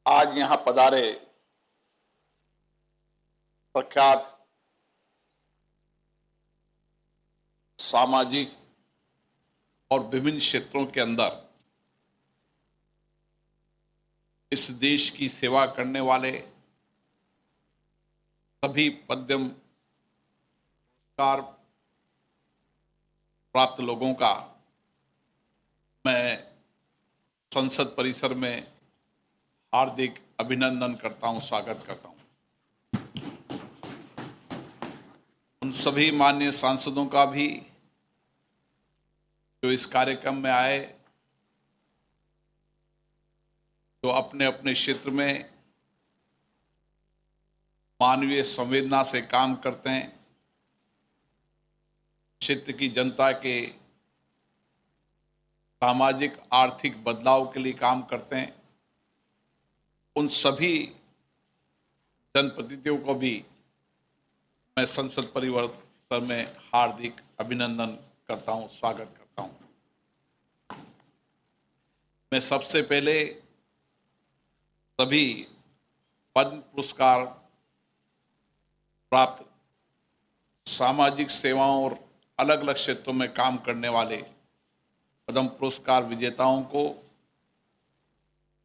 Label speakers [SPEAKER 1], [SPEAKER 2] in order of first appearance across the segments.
[SPEAKER 1] आज यहां पधारे प्रख्यात सामाजिक और विभिन्न क्षेत्रों के अंदर इस देश की सेवा करने वाले सभी पद्म पुरस्कार प्राप्त लोगों का मैं संसद परिसर में हार्दिक अभिनंदन करता हूं, स्वागत करता हूं। उन सभी माननीय सांसदों का भी जो इस कार्यक्रम में आए, जो अपने अपने क्षेत्र में मानवीय संवेदना से काम करते हैं, क्षेत्र की जनता के सामाजिक आर्थिक बदलाव के लिए काम करते हैं, उन सभी जनप्रतिनिधियों को भी मैं संसद परिसर में हार्दिक अभिनंदन करता हूं, स्वागत करता हूं। मैं सबसे पहले सभी पद्म पुरस्कार प्राप्त सामाजिक सेवाओं और अलग अलग क्षेत्रों में काम करने वाले पद्म पुरस्कार विजेताओं को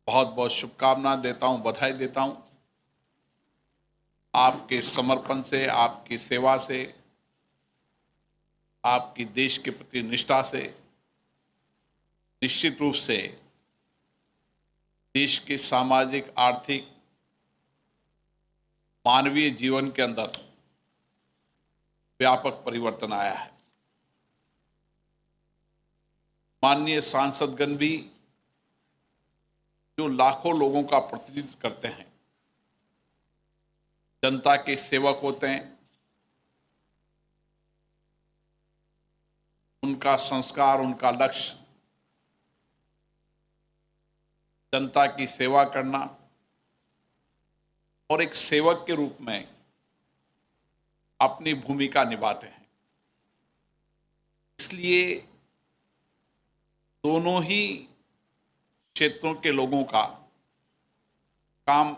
[SPEAKER 1] बहुत बहुत शुभकामनाएं देता हूं, बधाई देता हूं। आपके समर्पण से, आपकी सेवा से, आपकी देश के प्रति निष्ठा से निश्चित रूप से देश के सामाजिक, आर्थिक, मानवीय जीवन के अंदर व्यापक परिवर्तन आया है। माननीय सांसदगण भी जो लाखों लोगों का प्रतिनिधित्व करते हैं, जनता के सेवक होते हैं, उनका संस्कार, उनका लक्ष्य जनता की सेवा करना और एक सेवक के रूप में अपनी भूमिका निभाते हैं। इसलिए दोनों ही क्षेत्रों के लोगों का काम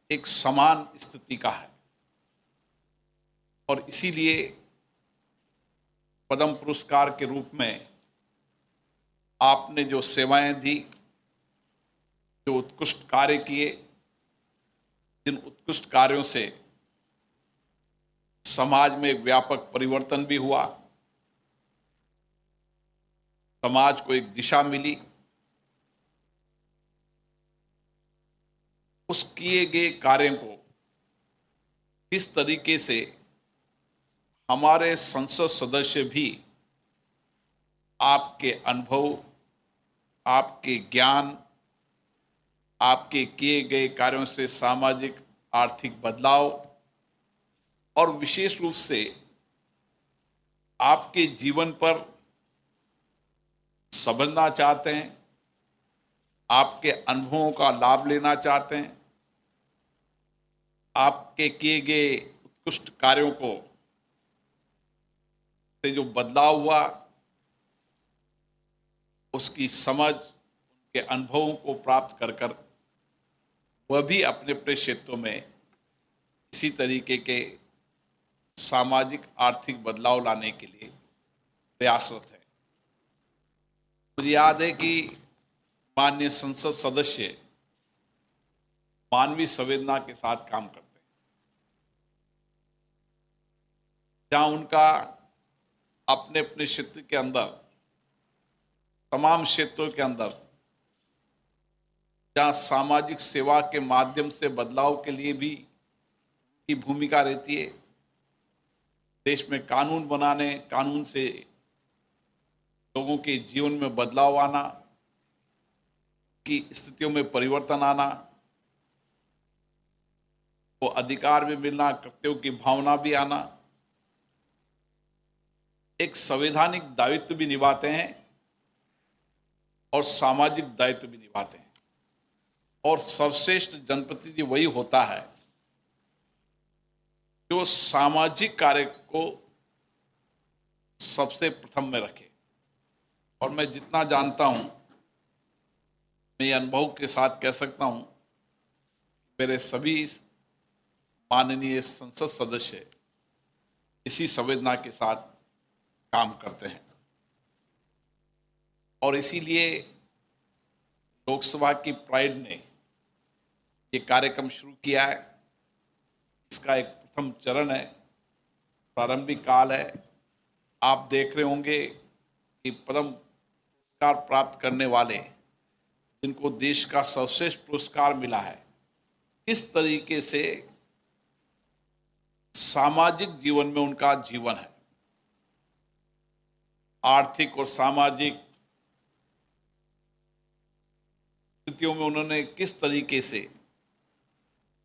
[SPEAKER 1] एक समान स्थिति का है और इसीलिए पद्म पुरस्कार के रूप में आपने जो सेवाएं दी, जो उत्कृष्ट कार्य किए, जिन उत्कृष्ट कार्यों से समाज में एक व्यापक परिवर्तन भी हुआ, समाज को एक दिशा मिली, उस किए गए कार्यों को किस तरीके से हमारे संसद सदस्य भी आपके अनुभव, आपके ज्ञान, आपके किए गए कार्यों से सामाजिक आर्थिक बदलाव और विशेष रूप से आपके जीवन पर समझना चाहते हैं, आपके अनुभवों का लाभ लेना चाहते हैं, आपके किए गए उत्कृष्ट कार्यों को से जो बदलाव हुआ, उसकी समझ, उनके अनुभवों को प्राप्त कर वह भी अपने अपने क्षेत्रों में इसी तरीके के सामाजिक आर्थिक बदलाव लाने के लिए प्रयासरत है। मुझे याद है कि माननीय संसद सदस्य मानवीय संवेदना के साथ काम करते हैं, जहां उनका अपने अपने क्षेत्र के अंदर, तमाम क्षेत्रों के अंदर जहां सामाजिक सेवा के माध्यम से बदलाव के लिए भी की भूमिका रहती है, देश में कानून बनाने, कानून से लोगों के जीवन में बदलाव आना, की स्थितियों में परिवर्तन आना, वो अधिकार भी मिलना, कर्तव्यों की भावना भी आना, एक संवैधानिक दायित्व भी निभाते हैं और सामाजिक दायित्व भी निभाते हैं। और सर्वश्रेष्ठ जनप्रतिनिधि वही होता है जो सामाजिक कार्य को सबसे प्रथम में रखे। और मैं जितना जानता हूं, मैं ये अनुभव के साथ कह सकता हूं मेरे सभी माननीय संसद सदस्य इसी संवेदना के साथ काम करते हैं और इसीलिए लोकसभा की प्राइड ने ये कार्यक्रम शुरू किया है। इसका एक प्रथम चरण है, प्रारंभिक काल है। आप देख रहे होंगे कि पद्म पुरस्कार प्राप्त करने वाले जिनको देश का सर्वश्रेष्ठ पुरस्कार मिला है, किस तरीके से सामाजिक जीवन में उनका जीवन है। आर्थिक और सामाजिक स्थितियों में उन्होंने किस तरीके से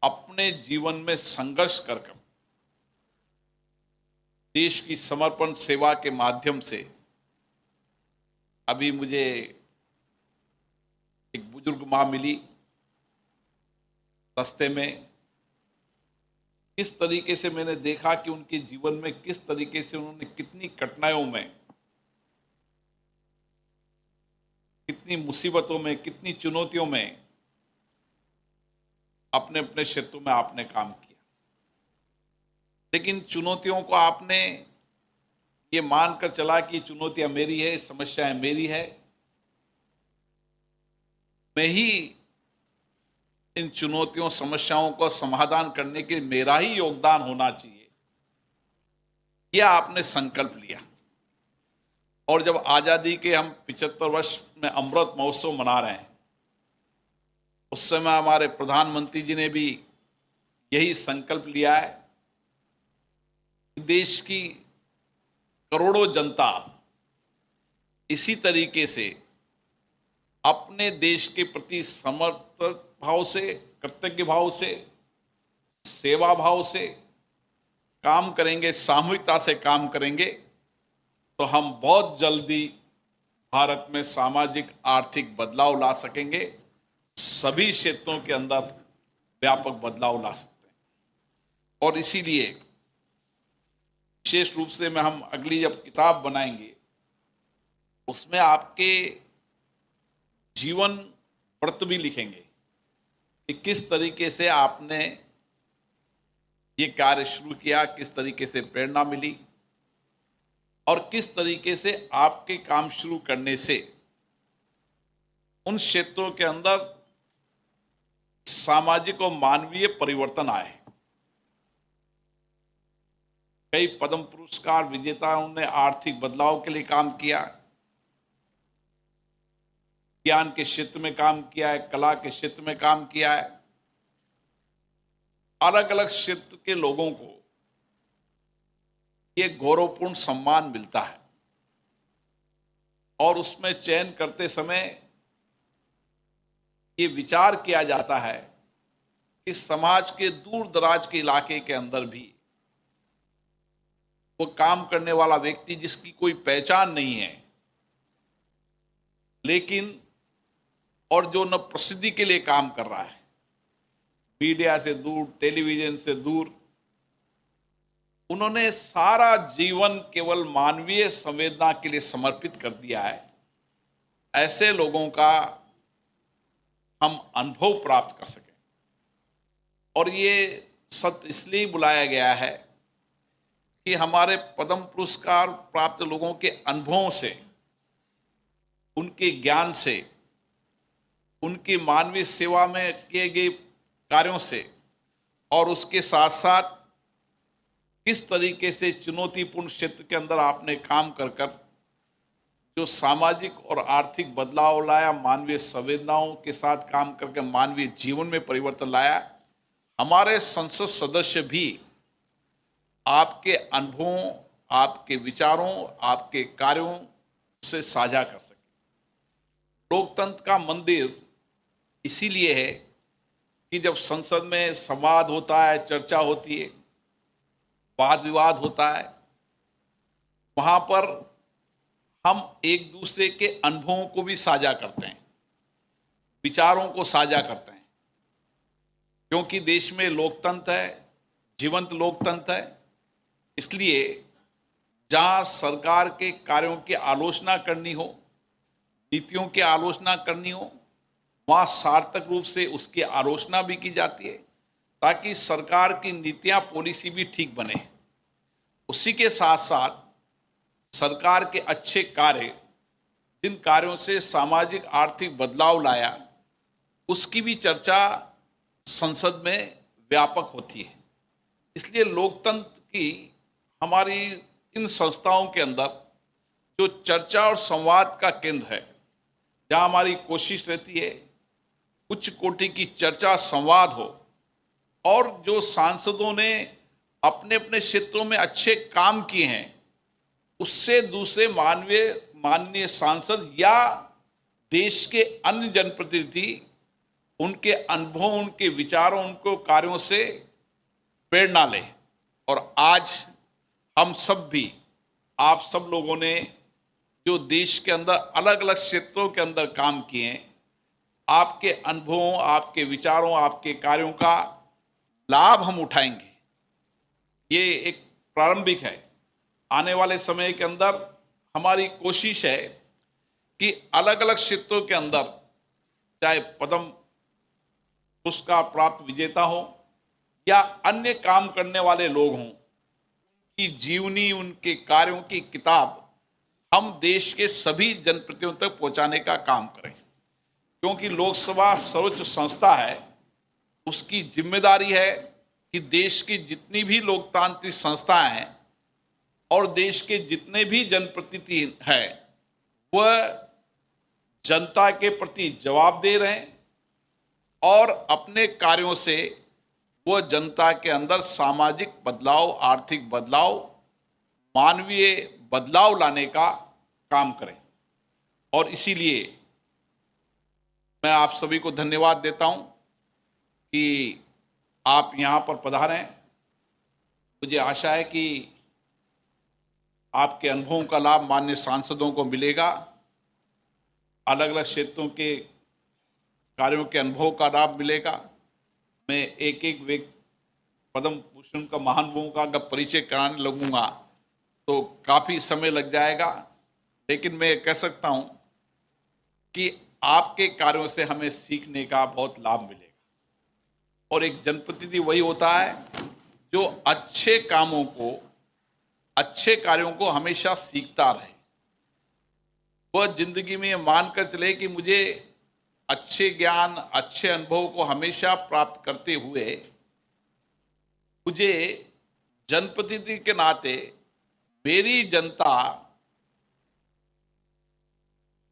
[SPEAKER 1] अपने जीवन में संघर्ष कर देश की समर्पण सेवा के माध्यम से। अभी मुझे एक बुजुर्ग मां मिली रास्ते में, किस तरीके से मैंने देखा कि उनके जीवन में किस तरीके से उन्होंने कितनी कठिनाइयों में, कितनी मुसीबतों में, कितनी चुनौतियों में अपने अपने क्षेत्रों में आपने काम किया। लेकिन चुनौतियों को आपने ये मानकर चला कि चुनौतियां मेरी है, समस्याएं मेरी है, मैं ही इन चुनौतियों समस्याओं को समाधान करने के लिए मेरा ही योगदान होना चाहिए, यह आपने संकल्प लिया। और जब आजादी के हम 75 वर्ष में अमृत महोत्सव मना रहे हैं, उस समय हमारे प्रधानमंत्री जी ने भी यही संकल्प लिया है कि देश की करोड़ों जनता इसी तरीके से अपने देश के प्रति समर्पित भाव से, कृतज्ञ भाव से, सेवा भाव से काम करेंगे, सामूहिकता से काम करेंगे, तो हम बहुत जल्दी भारत में सामाजिक आर्थिक बदलाव ला सकेंगे, सभी क्षेत्रों के अंदर व्यापक बदलाव ला सकते हैं। और इसीलिए विशेष रूप से हम अगली जब किताब बनाएंगे उसमें आपके जीवन व्रत भी लिखेंगे कि किस तरीके से आपने ये कार्य शुरू किया, किस तरीके से प्रेरणा मिली और किस तरीके से आपके काम शुरू करने से उन क्षेत्रों के अंदर सामाजिक और मानवीय परिवर्तन आए। कई पद्म पुरस्कार विजेताओं ने आर्थिक बदलाव के लिए काम किया, ज्ञान के क्षेत्र में काम किया है, कला के क्षेत्र में काम किया है। अलग अलग क्षेत्र के लोगों को ये गौरवपूर्ण सम्मान मिलता है और उसमें चयन करते समय ये विचार किया जाता है कि समाज के दूर दराज के इलाके के अंदर भी वो काम करने वाला व्यक्ति जिसकी कोई पहचान नहीं है, लेकिन और जो न प्रसिद्धि के लिए काम कर रहा है, मीडिया से दूर, टेलीविजन से दूर, उन्होंने सारा जीवन केवल मानवीय संवेदना के लिए समर्पित कर दिया है। ऐसे लोगों का हम अनुभव प्राप्त कर सकें। और ये सत्य इसलिए बुलाया गया है कि हमारे पद्म पुरस्कार प्राप्त लोगों के अनुभवों से, उनके ज्ञान से, उनकी मानवीय सेवा में किए गए कार्यों से और उसके साथ साथ किस तरीके से चुनौतीपूर्ण क्षेत्र के अंदर आपने काम कर जो सामाजिक और आर्थिक बदलाव लाया, मानवीय संवेदनाओं के साथ काम करके मानवीय जीवन में परिवर्तन लाया। हमारे संसद सदस्य भी आपके अनुभवों, आपके विचारों, आपके कार्यों से साझा कर सके। लोकतंत्र का मंदिर इसीलिए है कि जब संसद में संवाद होता है, चर्चा होती है, वाद विवाद होता है, वहां पर हम एक दूसरे के अनुभवों को भी साझा करते हैं, विचारों को साझा करते हैं, क्योंकि देश में लोकतंत्र है, जीवंत लोकतंत्र है। इसलिए जहां सरकार के कार्यों की आलोचना करनी हो, नीतियों की आलोचना करनी हो, वहाँ सार्थक रूप से उसकी आलोचना भी की जाती है ताकि सरकार की नीतियाँ पॉलिसी भी ठीक बने। उसी के साथ साथ सरकार के अच्छे कार्य, जिन कार्यों से सामाजिक आर्थिक बदलाव लाया, उसकी भी चर्चा संसद में व्यापक होती है। इसलिए लोकतंत्र की हमारी इन संस्थाओं के अंदर जो चर्चा और संवाद का केंद्र है, जहां हमारी कोशिश रहती है उच्च कोटि की चर्चा संवाद हो और जो सांसदों ने अपने अपने क्षेत्रों में अच्छे काम किए हैं उससे दूसरे माननीय सांसद या देश के अन्य जनप्रतिनिधि उनके अनुभव, उनके विचारों, उनको कार्यों से प्रेरणा लें। और आज हम सब भी, आप सब लोगों ने जो देश के अंदर अलग अलग क्षेत्रों के अंदर काम किए हैं, आपके अनुभवों, आपके विचारों, आपके कार्यों का लाभ हम उठाएंगे। ये एक प्रारंभिक है। आने वाले समय के अंदर हमारी कोशिश है कि अलग अलग क्षेत्रों के अंदर चाहे पद्म पुरस्कार प्राप्त विजेता हो या अन्य काम करने वाले लोग हों, उनकी जीवनी, उनके कार्यों की किताब हम देश के सभी जनप्रतिनिधियों तक पहुंचाने का काम करें। क्योंकि लोकसभा सर्वोच्च संस्था है, उसकी जिम्मेदारी है कि देश की जितनी भी लोकतांत्रिक संस्थाएं हैं और देश के जितने भी जनप्रतिनिधि हैं वह जनता के प्रति जवाब दे रहे हैं और अपने कार्यों से वह जनता के अंदर सामाजिक बदलाव, आर्थिक बदलाव, मानवीय बदलाव लाने का काम करें। और इसीलिए मैं आप सभी को धन्यवाद देता हूं कि आप यहां पर पधारे हैं। मुझे आशा है कि आपके अनुभवों का लाभ माननीय सांसदों को मिलेगा। अलग अलग क्षेत्रों के कार्यों के अनुभव का लाभ मिलेगा। मैं एक एक व्यक्ति पद्म भूषण का महानुभवों का अगर परिचय कराने लगूंगा तो काफ़ी समय लग जाएगा, लेकिन मैं कह सकता हूं कि आपके कार्यों से हमें सीखने का बहुत लाभ मिलेगा। और एक जनप्रतिनिधि वही होता है जो अच्छे कामों को, अच्छे कार्यों को हमेशा सीखता रहे। वह जिंदगी में मानकर चले कि मुझे अच्छे ज्ञान, अच्छे अनुभव को हमेशा प्राप्त करते हुए मुझे जनप्रतिनिधि के नाते मेरी जनता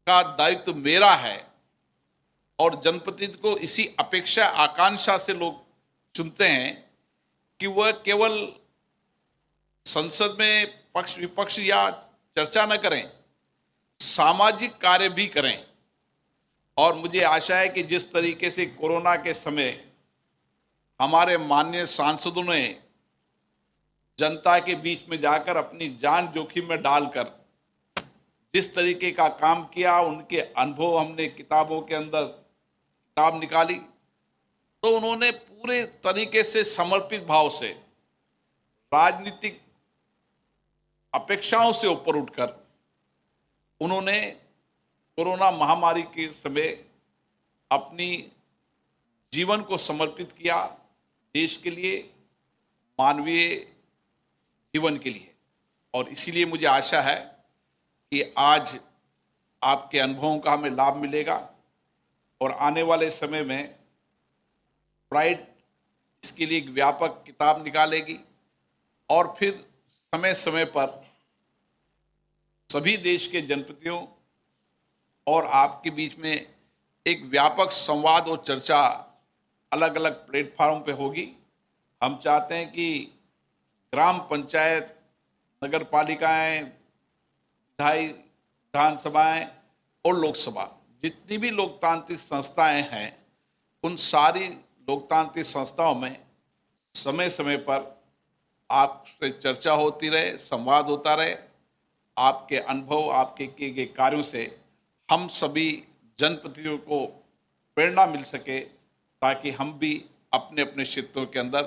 [SPEAKER 1] का दायित्व मेरा है और जनप्रतिनिधि को इसी अपेक्षा, आकांक्षा से लोग चुनते हैं कि वह केवल संसद में पक्ष विपक्ष या चर्चा न करें, सामाजिक कार्य भी करें। और मुझे आशा है कि जिस तरीके से कोरोना के समय हमारे माननीय सांसदों ने जनता के बीच में जाकर अपनी जान जोखिम में डालकर जिस तरीके का काम किया, उनके अनुभव हमने किताबों के अंदर किताब निकाली, तो उन्होंने पूरे तरीके से समर्पित भाव से राजनीतिक अपेक्षाओं से ऊपर उठकर उन्होंने कोरोना महामारी के समय अपनी जीवन को समर्पित किया देश के लिए, मानवीय जीवन के लिए। और इसीलिए मुझे आशा है कि आज आपके अनुभवों का हमें लाभ मिलेगा और आने वाले समय में ब्राइट इसके लिए एक व्यापक किताब निकालेगी और फिर समय समय पर सभी देश के जनप्रतिनिधियों और आपके बीच में एक व्यापक संवाद और चर्चा अलग अलग प्लेटफॉर्म पे होगी। हम चाहते हैं कि ग्राम पंचायत, नगर पालिकाएं, विधानसभाएं और लोकसभा, जितनी भी लोकतांत्रिक संस्थाएं हैं, उन सारी लोकतांत्रिक संस्थाओं में समय समय पर आपसे चर्चा होती रहे, संवाद होता रहे। आपके अनुभव, आपके किए गए कार्यों से हम सभी जनप्रतिनिधियों को प्रेरणा मिल सके ताकि हम भी अपने अपने क्षेत्रों के अंदर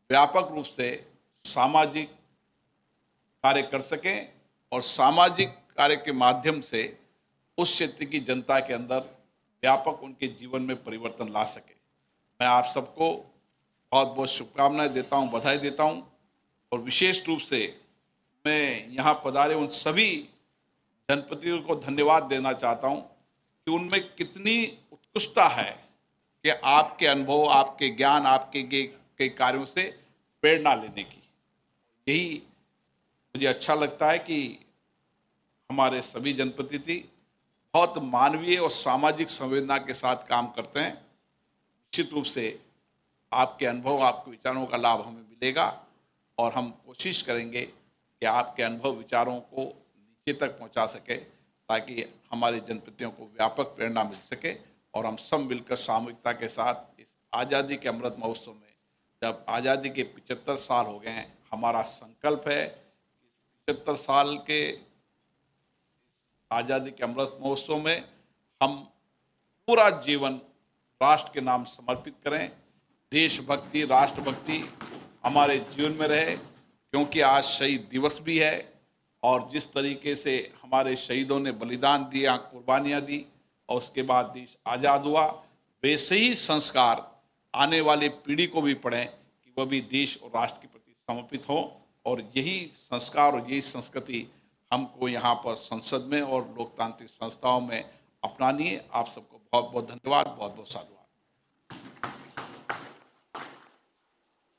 [SPEAKER 1] व्यापक रूप से सामाजिक कार्य कर सकें और सामाजिक कार्य के माध्यम से उस क्षेत्र की जनता के अंदर व्यापक उनके जीवन में परिवर्तन ला सके। मैं आप सबको बहुत बहुत शुभकामनाएं देता हूं, बधाई देता हूं और विशेष रूप से मैं यहाँ पधारे उन सभी जनप्रतिनिधियों को धन्यवाद देना चाहता हूं कि उनमें कितनी उत्कृष्टता है कि आपके अनुभव, आपके ज्ञान, आपके के कार्यों से प्रेरणा लेने की। यही मुझे अच्छा लगता है कि हमारे सभी जनप्रतिनिधि बहुत मानवीय और सामाजिक संवेदना के साथ काम करते हैं। निश्चित रूप से आपके अनुभव, आपके विचारों का लाभ हमें मिलेगा और हम कोशिश करेंगे कि आपके अनुभव, विचारों को नीचे तक पहुंचा सके ताकि हमारे जनप्रतिनिधियों को व्यापक प्रेरणा मिल सके और हम सब मिलकर सामूहिकता के साथ इस आज़ादी के अमृत महोत्सव में, जब आज़ादी के 75 साल हो गए हैं, हमारा संकल्प है कि 75 साल के आज़ादी के अमृत महोत्सव में हम पूरा जीवन राष्ट्र के नाम समर्पित करें। देशभक्ति, राष्ट्रभक्ति हमारे जीवन में रहे, क्योंकि आज शहीद दिवस भी है और जिस तरीके से हमारे शहीदों ने बलिदान दिया, कुर्बानियां दी और उसके बाद देश आज़ाद हुआ, वैसे ही संस्कार आने वाली पीढ़ी को भी पढ़ें कि वह भी देश और राष्ट्र के प्रति समर्पित हो। और यही संस्कार और यही संस्कृति हमको यहाँ पर संसद में और लोकतांत्रिक संस्थाओं में अपनानी है। आप सबको बहुत बहुत धन्यवाद, बहुत बहुत साधुवाद।